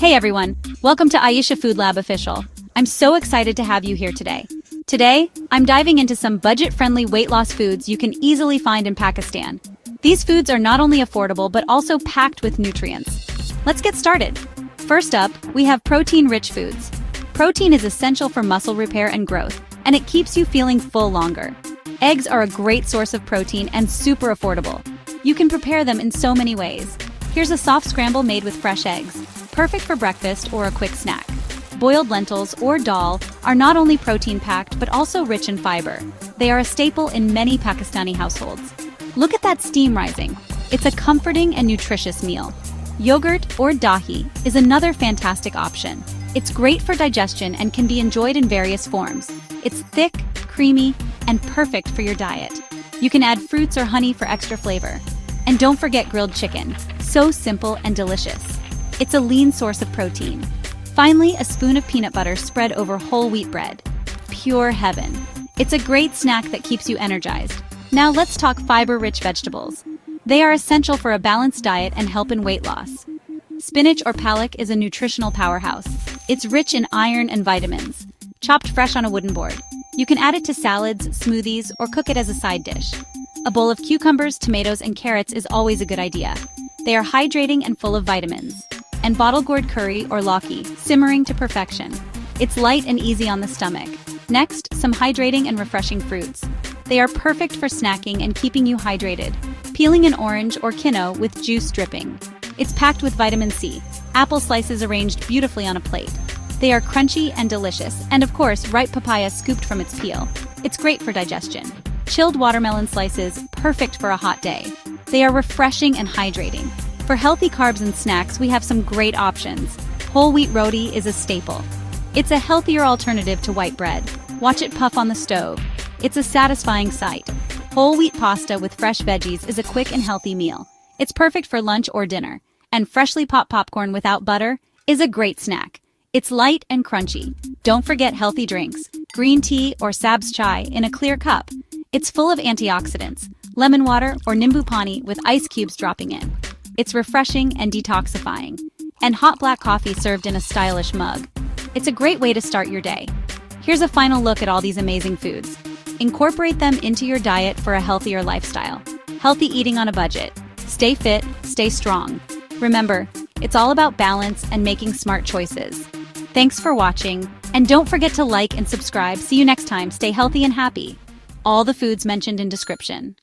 Hey everyone, welcome to AyeshaFoodLab Official. I'm so excited to have you here today. Today, I'm diving into some budget-friendly weight loss foods you can easily find in Pakistan. These foods are not only affordable but also packed with nutrients. Let's get started. First up, we have protein-rich foods. Protein is essential for muscle repair and growth, and it keeps you feeling full longer. Eggs are a great source of protein and super affordable. You can prepare them in so many ways. Here's a soft scramble made with fresh eggs, perfect for breakfast or a quick snack. Boiled lentils or dal are not only protein-packed but also rich in fiber. They are a staple in many Pakistani households. Look at that steam rising. It's a comforting and nutritious meal. Yogurt or dahi is another fantastic option. It's great for digestion and can be enjoyed in various forms. It's thick, creamy, and perfect for your diet. You can add fruits or honey for extra flavor. And don't forget grilled chicken. So simple and delicious. It's a lean source of protein. Finally, a spoon of peanut butter spread over whole wheat bread. Pure heaven. It's a great snack that keeps you energized. Now let's talk fiber-rich vegetables. They are essential for a balanced diet and help in weight loss. Spinach or palak is a nutritional powerhouse. It's rich in iron and vitamins. Chopped fresh on a wooden board. You can add it to salads, smoothies, or cook it as a side dish. A bowl of cucumbers, tomatoes, and carrots is always a good idea. They are hydrating and full of vitamins. And bottle gourd curry or lauki, simmering to perfection. It's light and easy on the stomach. Next, some hydrating and refreshing fruits. They are perfect for snacking and keeping you hydrated. Peeling an orange or quinoa with juice dripping. It's packed with vitamin C. Apple slices arranged beautifully on a plate. They are crunchy and delicious, and of course, ripe papaya scooped from its peel. It's great for digestion. Chilled watermelon slices, perfect for a hot day. They are refreshing and hydrating. For healthy carbs and snacks, we have some great options. Whole wheat roti is a staple. It's a healthier alternative to white bread. Watch it puff on the stove. It's a satisfying sight. Whole wheat pasta with fresh veggies is a quick and healthy meal. It's perfect for lunch or dinner. And freshly popped popcorn without butter is a great snack. It's light and crunchy. Don't forget healthy drinks. Green tea or sabz chai in a clear cup. It's full of antioxidants. Lemon water or nimbu pani with ice cubes dropping in. It's refreshing and detoxifying. And hot black coffee served in a stylish mug. It's a great way to start your day. Here's a final look at all these amazing foods. Incorporate them into your diet for a healthier lifestyle. Healthy eating on a budget. Stay fit, stay strong. Remember, it's all about balance and making smart choices. Thanks for watching, and don't forget to like and subscribe. See you next time. Stay healthy and happy. All the foods mentioned in description.